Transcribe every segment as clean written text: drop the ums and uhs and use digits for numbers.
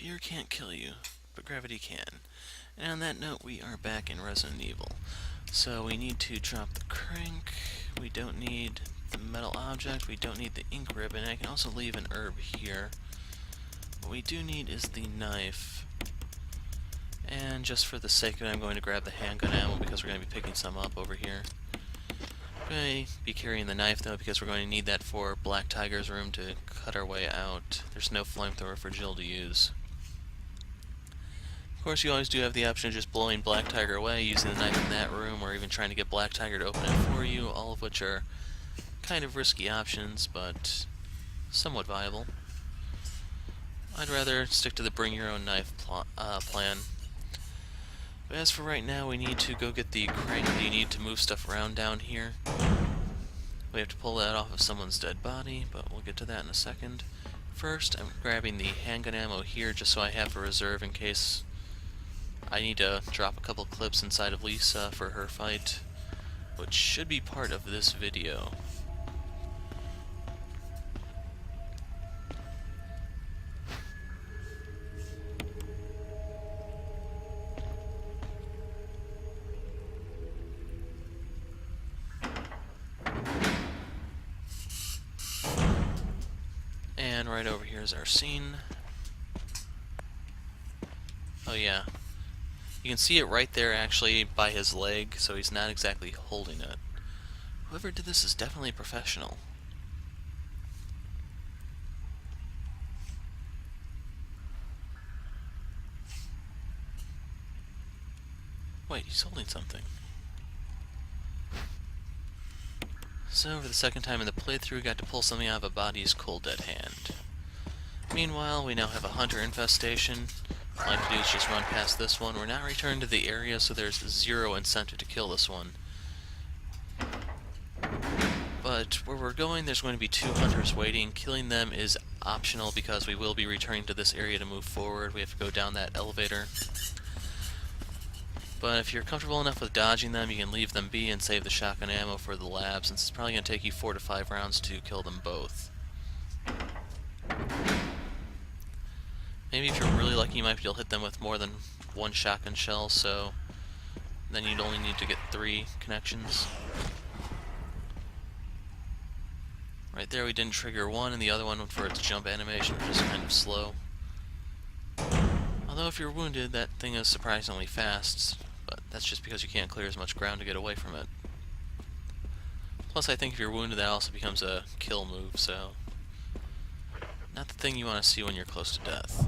Fear can't kill you, but gravity can. And on that note, we are back in Resident Evil. So we need to drop the crank, we don't need the metal object, we don't need the ink ribbon, I can also leave an herb here. What we do need is the knife. And just for the sake of it, I'm going to grab the handgun ammo because we're going to be picking some up over here. I'm going to be carrying the knife though because we're going to need that for Black Tiger's room to cut our way out. There's no flamethrower for Jill to use. Of course, you always do have the option of just blowing Black Tiger away, using the knife in that room, or even trying to get Black Tiger to open it for you, all of which are kind of risky options, but somewhat viable. I'd rather stick to the bring your own knife plan. But as for right now, we need to go get the crank that you need to move stuff around down here. We have to pull that off of someone's dead body, but we'll get to that in a second. First, I'm grabbing the handgun ammo here just so I have a reserve in case I need to drop a couple clips inside of Lisa for her fight, which should be part of this video. And right over here is our scene. Oh yeah. You can see it right there actually by his leg, so he's not exactly holding it. Whoever did this is definitely professional. Wait, he's holding something. So, for the second time in the playthrough, we got to pull something out of a body's cold dead hand. Meanwhile, we now have a hunter infestation. All I have to do is just run past this one. We're not returning to the area, so there's zero incentive to kill this one. But where we're going, there's going to be two hunters waiting. Killing them is optional because we will be returning to this area to move forward. We have to go down that elevator. But if you're comfortable enough with dodging them, you can leave them be and save the shotgun ammo for the lab, since it's probably going to take you 4 to 5 rounds to kill them both. Maybe if you're really lucky, you might be able to hit them with more than one shotgun shell, so then you'd only need to get 3 connections. Right there we didn't trigger one, and the other one for its jump animation was just kind of slow. Although if you're wounded, that thing is surprisingly fast, but that's just because you can't clear as much ground to get away from it. Plus I think if you're wounded that also becomes a kill move, so not the thing you want to see when you're close to death.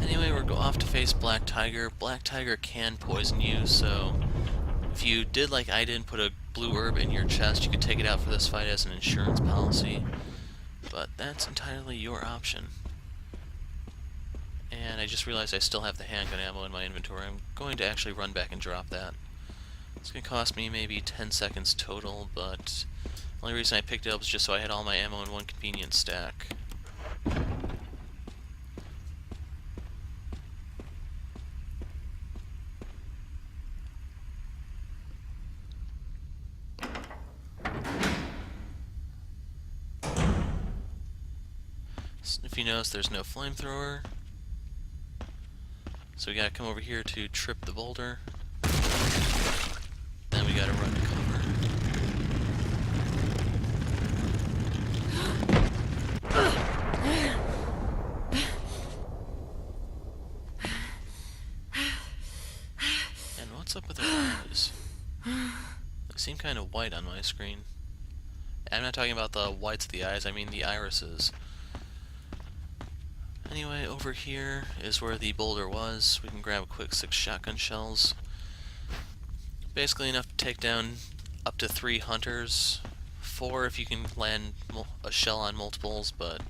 Anyway, we're off to face Black Tiger. Black Tiger can poison you, so if you did like I did and put a blue herb in your chest, you could take it out for this fight as an insurance policy. But that's entirely your option. And I just realized I still have the handgun ammo in my inventory. I'm going to actually run back and drop that. It's going to cost me maybe 10 seconds total, but the only reason I picked it up was just so I had all my ammo in one convenient stack. If you notice, there's no flamethrower. So we gotta come over here to trip the boulder. Then we gotta run to cover. And what's up with their eyes? They seem kind of white on my screen. I'm not talking about the whites of the eyes, I mean the irises. Anyway, over here is where the boulder was. We can grab a quick 6 shotgun shells. Basically enough to take down up to 3 hunters. 4 if you can land a shell on multiples, but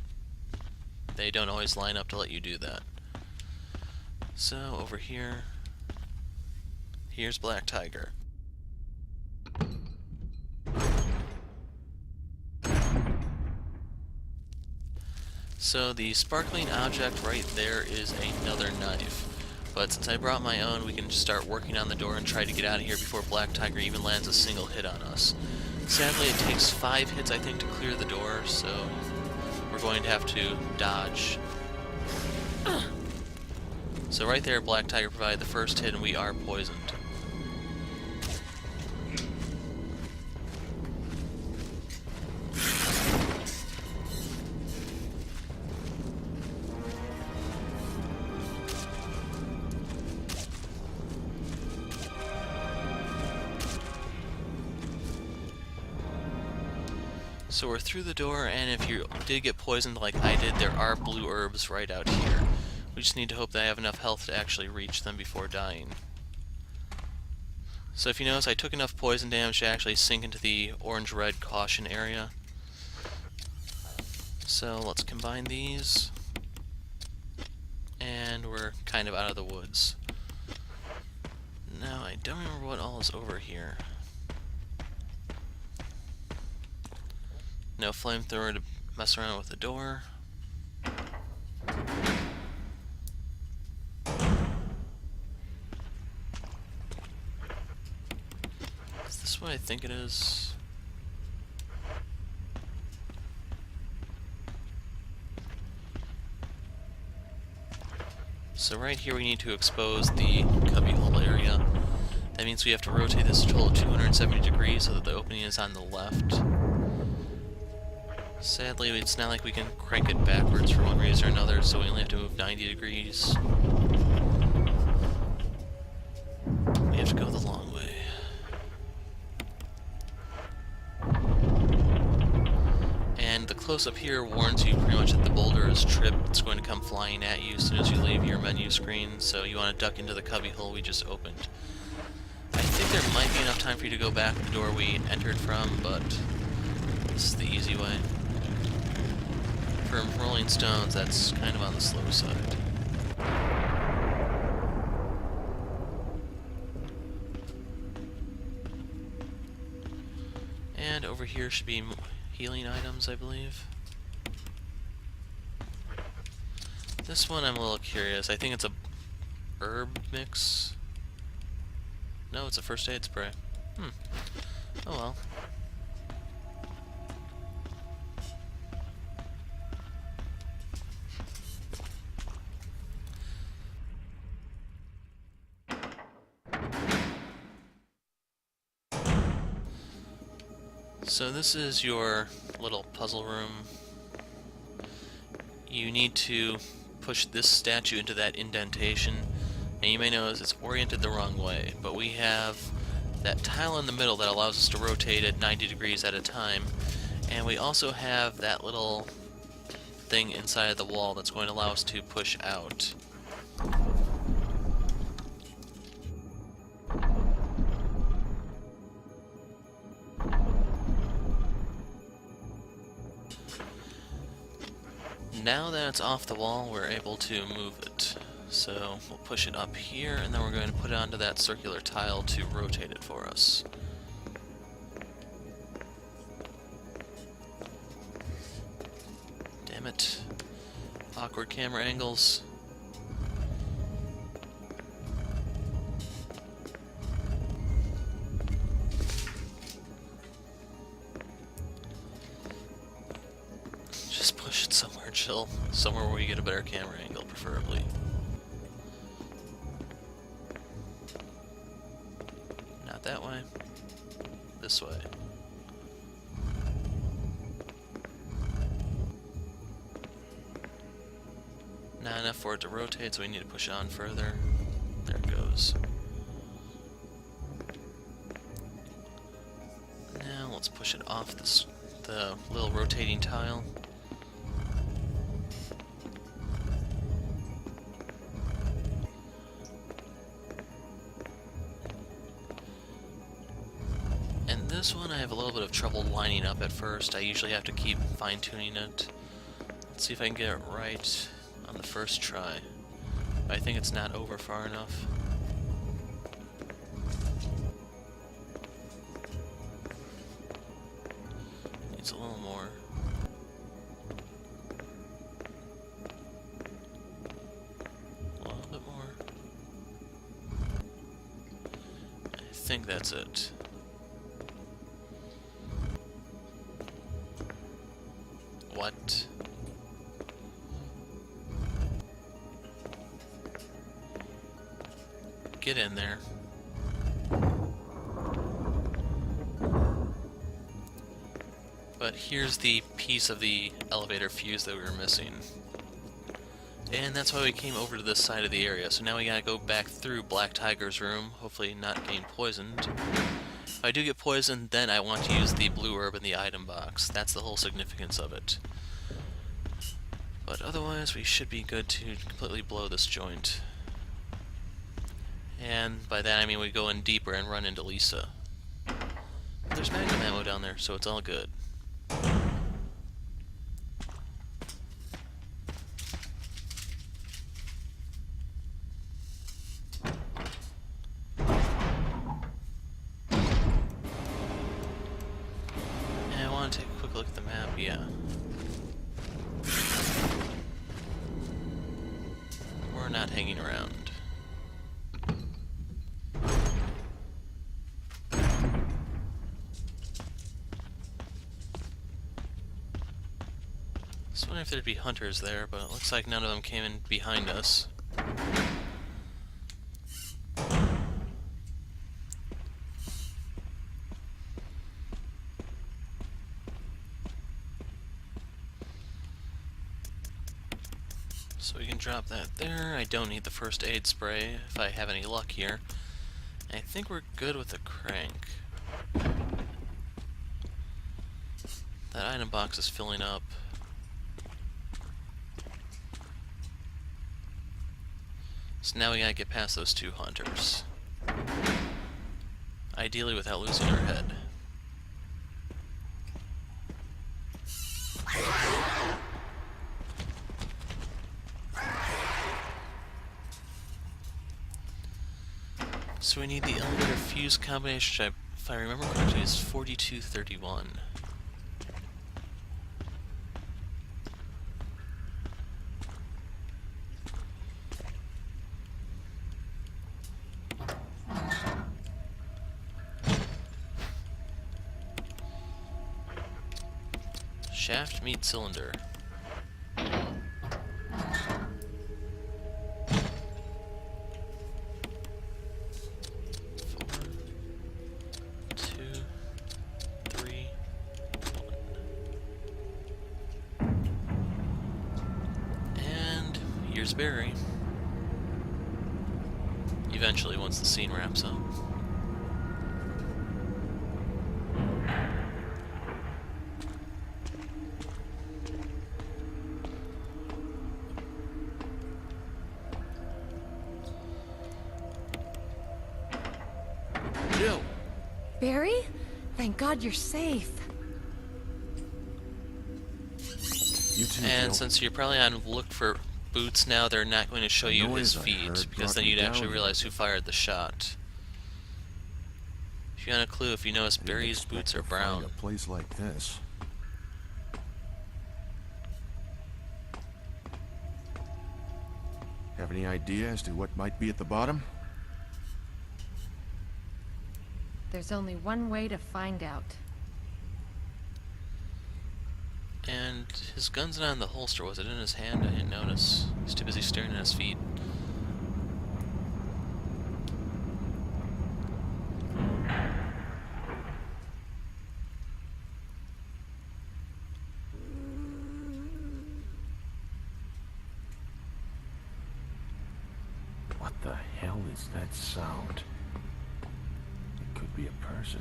they don't always line up to let you do that. So, over here, here's Black Tiger. So the sparkling object right there is another knife. But since I brought my own, we can just start working on the door and try to get out of here before Black Tiger even lands a single hit on us. Sadly, it takes 5 hits, I think, to clear the door, so we're going to have to dodge. So right there, Black Tiger provided the first hit, and we are poisoned. So we're through the door, and if you did get poisoned like I did, there are blue herbs right out here. We just need to hope that I have enough health to actually reach them before dying. So if you notice, I took enough poison damage to actually sink into the orange-red caution area. So let's combine these, and we're kind of out of the woods. Now, I don't remember what all is over here. No flamethrower to mess around with the door. Is this what I think it is? So right here we need to expose the cubbyhole area. That means we have to rotate this a total of 270 degrees so that the opening is on the left. Sadly, it's not like we can crank it backwards for one reason or another, so we only have to move 90 degrees. We have to go the long way. And the close-up here warns you pretty much that the boulder is tripped. It's going to come flying at you as soon as you leave your menu screen, so you want to duck into the cubbyhole we just opened. I think there might be enough time for you to go back the door we entered from, but this is the easy way. For rolling stones, that's kind of on the slow side. And over here should be healing items, I believe. This one I'm a little curious. I think it's a herb mix. No, it's a first aid spray. Oh well. So this is your little puzzle room. You need to push this statue into that indentation, and you may notice it's oriented the wrong way, but we have that tile in the middle that allows us to rotate it 90 degrees at a time, and we also have that little thing inside of the wall that's going to allow us to push out. Now that it's off the wall, we're able to move it. So we'll push it up here, and then we're going to put it onto that circular tile to rotate it for us. Damn it. Awkward camera angles. Just push it somewhere chill, somewhere where you get a better camera angle, preferably. Not that way. This way. Not enough for it to rotate, so we need to push it on further. There it goes. Now let's push it off the little rotating tile. And this one I have a little bit of trouble lining up at first. I usually have to keep fine-tuning it. Let's see if I can get it right on the first try. But I think it's not over far enough. Needs a little more. A little bit more. I think that's it. What? get in there. But here's the piece of the elevator fuse that we were missing. And that's why we came over to this side of the area. So now we gotta go back through Black Tiger's room, hopefully not getting poisoned. If I do get poisoned, then I want to use the blue herb in the item box. That's the whole significance of it. But otherwise, we should be good to completely blow this joint. And by that I mean we go in deeper and run into Lisa. But there's Handgun Ammo down there, so it's all good. And I want to take a quick look at the map, yeah. We're not hanging around. I was wondering if there'd be hunters there, but it looks like none of them came in behind us. So we can drop that there. I don't need the first aid spray if I have any luck here. I think we're good with the crank. That item box is filling up. So now we gotta get past those two hunters. Ideally without losing our head. So we need the elevator fuse combination, which if I remember correctly is 4231. Shaft meets cylinder. 2, 3, 1. And here's Barry. Eventually, once the scene wraps up. Jill! Barry? Thank God you're safe. You too, And Jill. since you're probably on look for boots now, they're not going to show you his noise I feet, heard because brought then me you'd actually down realize who fired the shot. If you want a clue, if you notice, I didn't Barry's expect boots to are brown. find a place like this. Have any idea as to what might be at the bottom? There's only one way to find out. And his gun's not in the holster. Was it in his hand? I didn't notice. He's too busy staring at his feet. What the hell is that sound? It could be a person.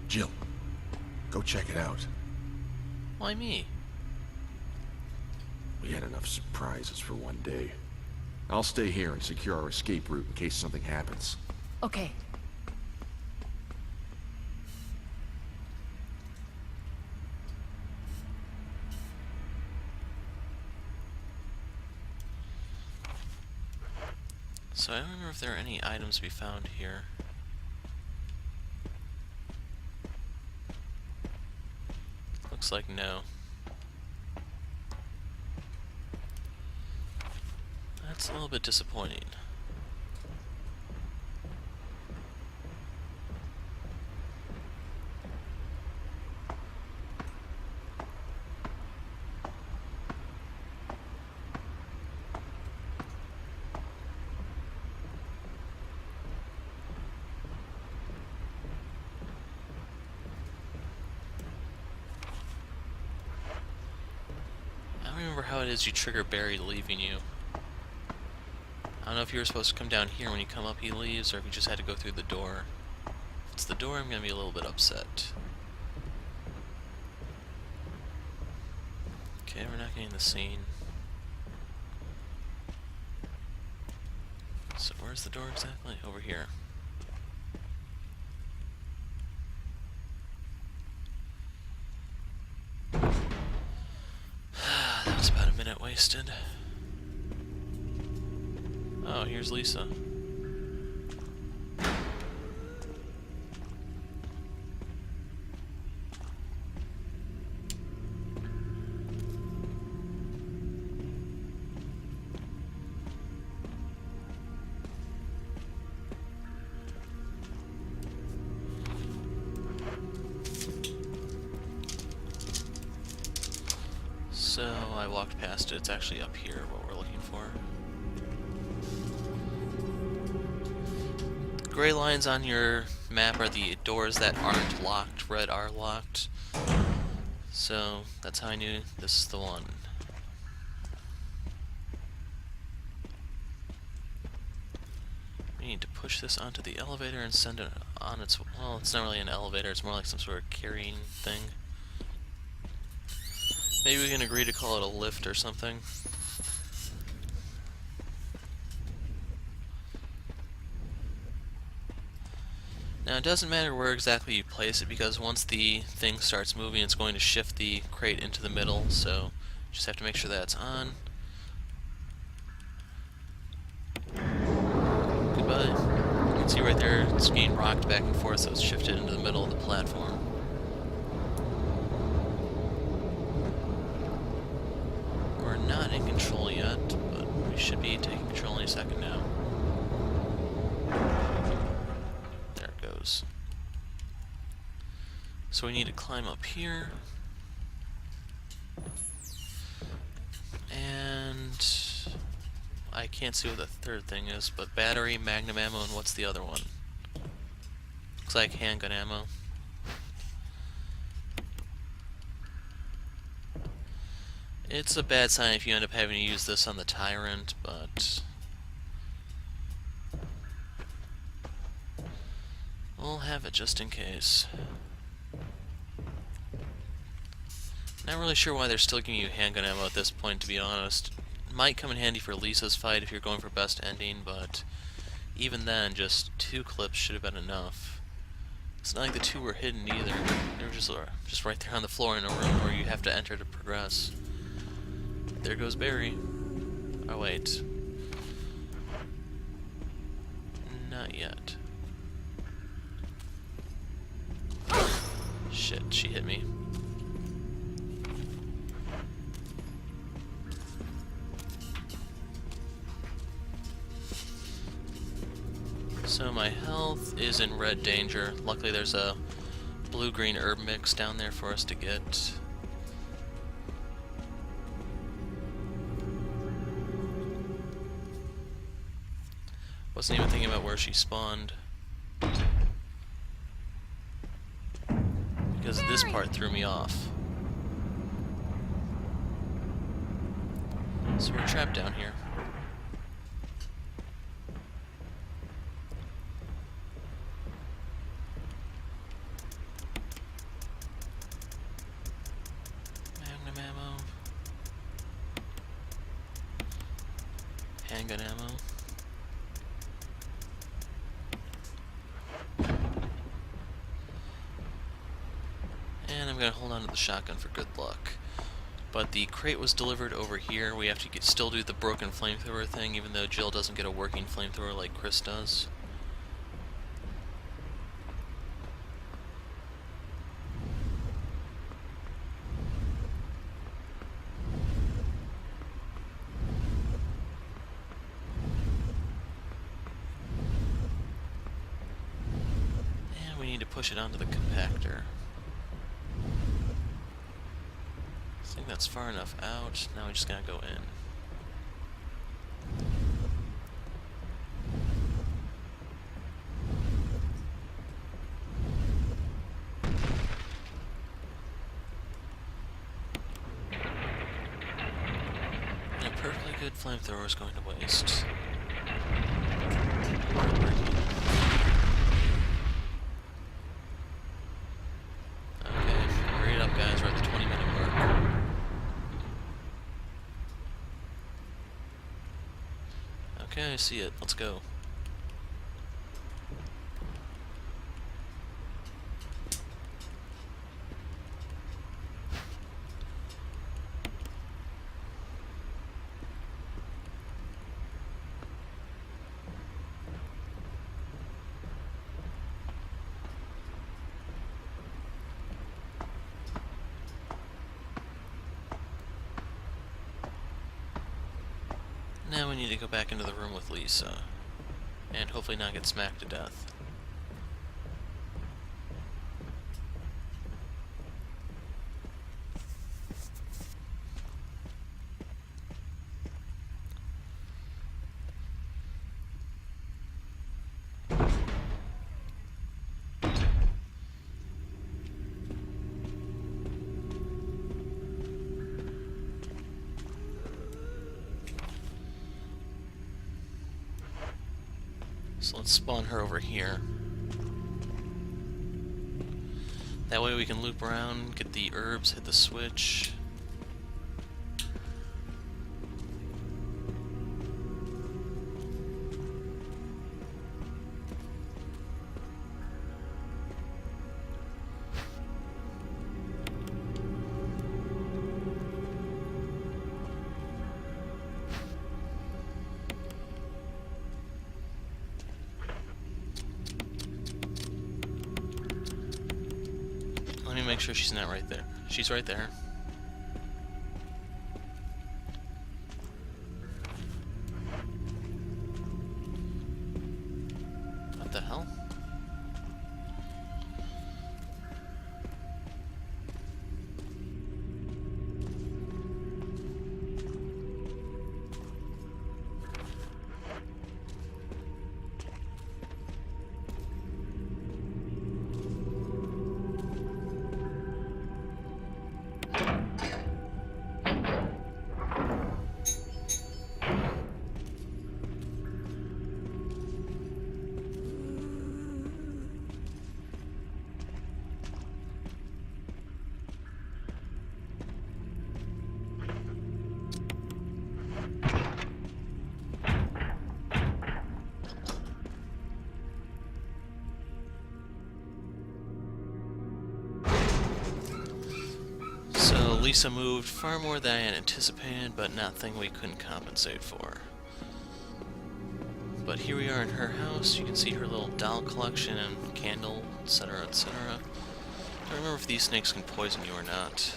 Jill, go check it out. Why me? We had enough surprises for one day. I'll stay here and secure our escape route in case something happens. Okay. So I don't remember if there are any items to be found here. Looks like no. That's a little bit disappointing. remember how it is you trigger Barry leaving you. I don't know if you were supposed to come down here when you come up he leaves, or if you just had to go through the door. If it's the door, I'm gonna be a little bit upset. Okay, we're not getting the scene. So where's the door exactly? Over here. That was about a minute wasted. Oh, here's Lisa. So I walked past it. It's actually up here, what we're looking for. The gray lines on your map are the doors that aren't locked. Red are locked. So that's how I knew this is the one. We need to push this onto the elevator and send it on its... Well, it's not really an elevator. It's more like some sort of carrying thing. Maybe we can agree to call it a lift or something. Now it doesn't matter where exactly you place it, because once the thing starts moving it's going to shift the crate into the middle, so just have to make sure that's on. Goodbye. You can see right there it's being rocked back and forth, so it's shifted into the middle of the platform. We're not in control yet, but we should be taking control any second now. There it goes. So we need to climb up here. And I can't see what the third thing is, but battery, magnum ammo, and what's the other one? Looks like handgun ammo. It's a bad sign if you end up having to use this on the tyrant, but we'll have it just in case. Not really sure why they're still giving you handgun ammo at this point, to be honest. Might come in handy for Lisa's fight if you're going for best ending, but even then, just 2 clips should have been enough. It's not like the 2 were hidden either. They were just right there on the floor in a room where you have to enter to progress. There goes Barry. Oh wait. Not yet. Shit, she hit me. So my health is in red danger. Luckily there's a blue-green herb mix down there for us to get. Wasn't even thinking about where she spawned, because this part threw me off. So we're trapped down here. Magnum ammo. Handgun ammo. And I'm going to hold on to the shotgun for good luck. But the crate was delivered over here. We have to still do the broken flamethrower thing, even though Jill doesn't get a working flamethrower like Chris does. And we need to push it onto the compactor. I think that's far enough out. Now we just gotta go in. Flamethrower is going to waste. Okay, hurry it up, guys. We're at the 20-minute mark. Okay, I see it. Let's go. Now we need to go back into the room with Lisa, and hopefully not get smacked to death. So let's spawn her over here. That way we can loop around, get the herbs, hit the switch. Let me make sure she's not right there. She's right there. What the hell? Lisa moved far more than I had anticipated, but nothing we couldn't compensate for. But here we are in her house. You can see her little doll collection and candle, etc., etc. I don't remember if these snakes can poison you or not.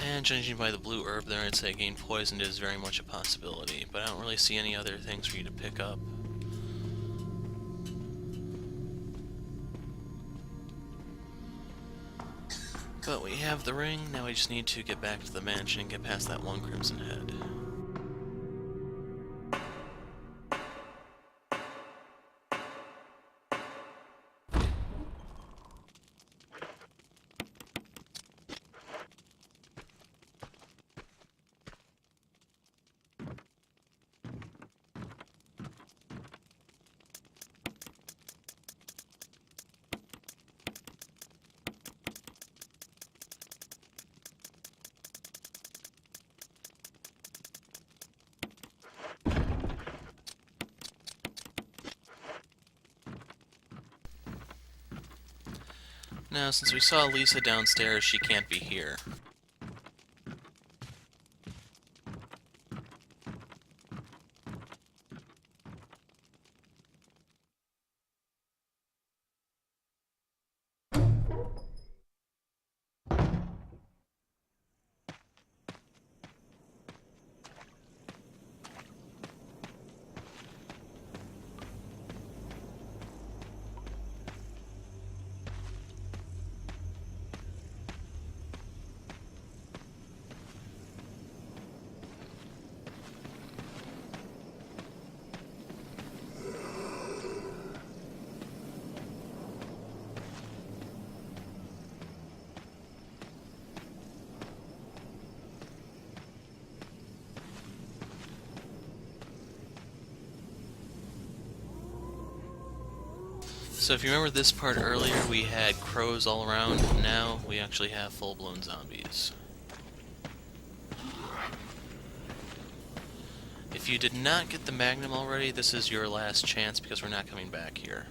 And judging by the blue herb there, I'd say getting poisoned is very much a possibility, but I don't really see any other things for you to pick up. But we have the ring, now we just need to get back to the mansion and get past that one crimson head. Now, since we saw Lisa downstairs, she can't be here. So if you remember this part earlier, we had crows all around. Now we actually have full-blown zombies. If you did not get the Magnum already, this is your last chance because we're not coming back here.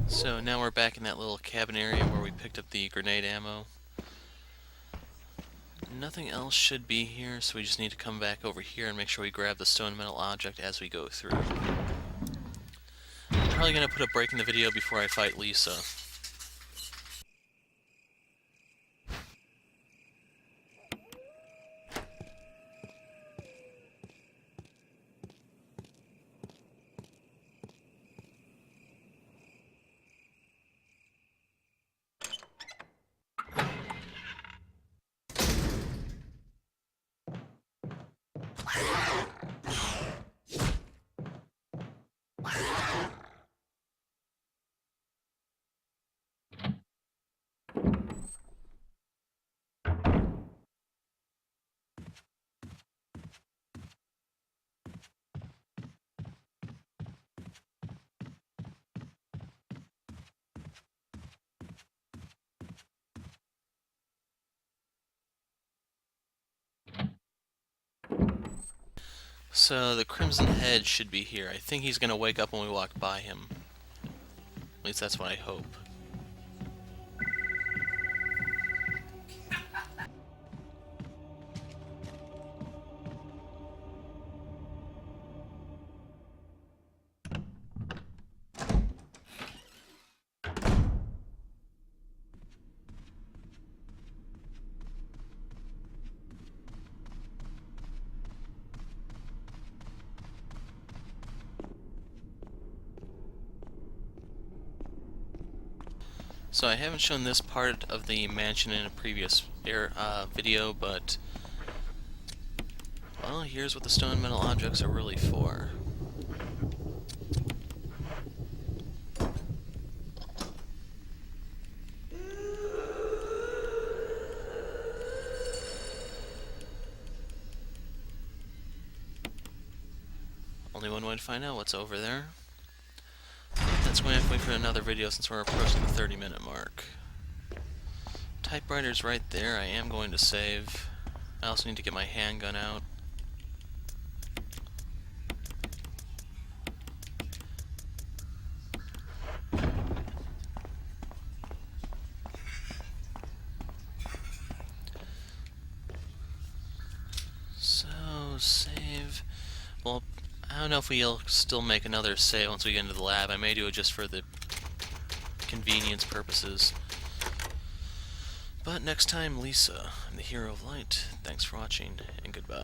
So now we're back in that little cabin area where we picked up the grenade ammo. Nothing else should be here, so we just need to come back over here and make sure we grab the stone metal object as we go through. I'm probably going to put a break in the video before I fight Lisa. So the Crimson Head should be here. I think he's going to wake up when we walk by him. At least that's what I hope. So I haven't shown this part of the mansion in a previous video, but well, here's what the stone metal objects are really for. Only one way to find out what's over there. That's going to have to wait for another video since we're approaching the 30-minute mark. Typewriter's right there. I am going to save. I also need to get my handgun out. So, save. Well, I don't know if we'll still make another save once we get into the lab. I may do it just for the convenience purposes. But next time, Lisa, I'm the Hero of Light. Thanks for watching, and goodbye.